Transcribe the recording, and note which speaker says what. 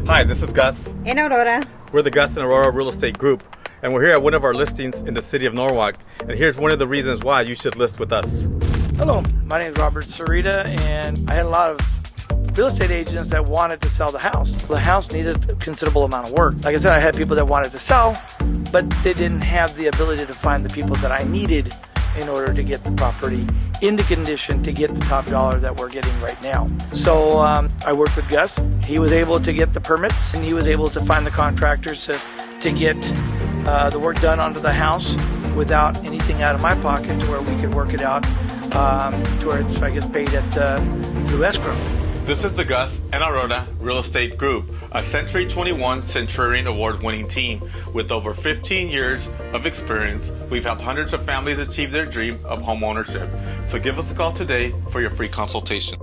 Speaker 1: Hi, this is Gus.
Speaker 2: And Aurora.
Speaker 1: We're the Gus and Aurora Real Estate Group, and we're here at one of our listings in the city of Norwalk. And here's one of the reasons why you should list with us.
Speaker 3: Hello, my name is Robert Sarita, and I had a lot of real estate agents that wanted to sell the house. The house needed a considerable amount of work. Like I said, I had people that wanted to sell, but they didn't have the ability to find the people that I needed in order to get the property in the condition to get the top dollar that we're getting right now. So I worked with Gus. He was able to get the permits, and he was able to find the contractors to get the work done onto the house without anything out of my pocket, to where we could work it out to where it's, I guess, paid through escrow.
Speaker 1: This is the Gus and Aurora Real Estate Group, a Century 21 Centurion Award-winning team with over 15 years of experience. We've helped hundreds of families achieve their dream of home ownership. So give us a call today for your free consultation.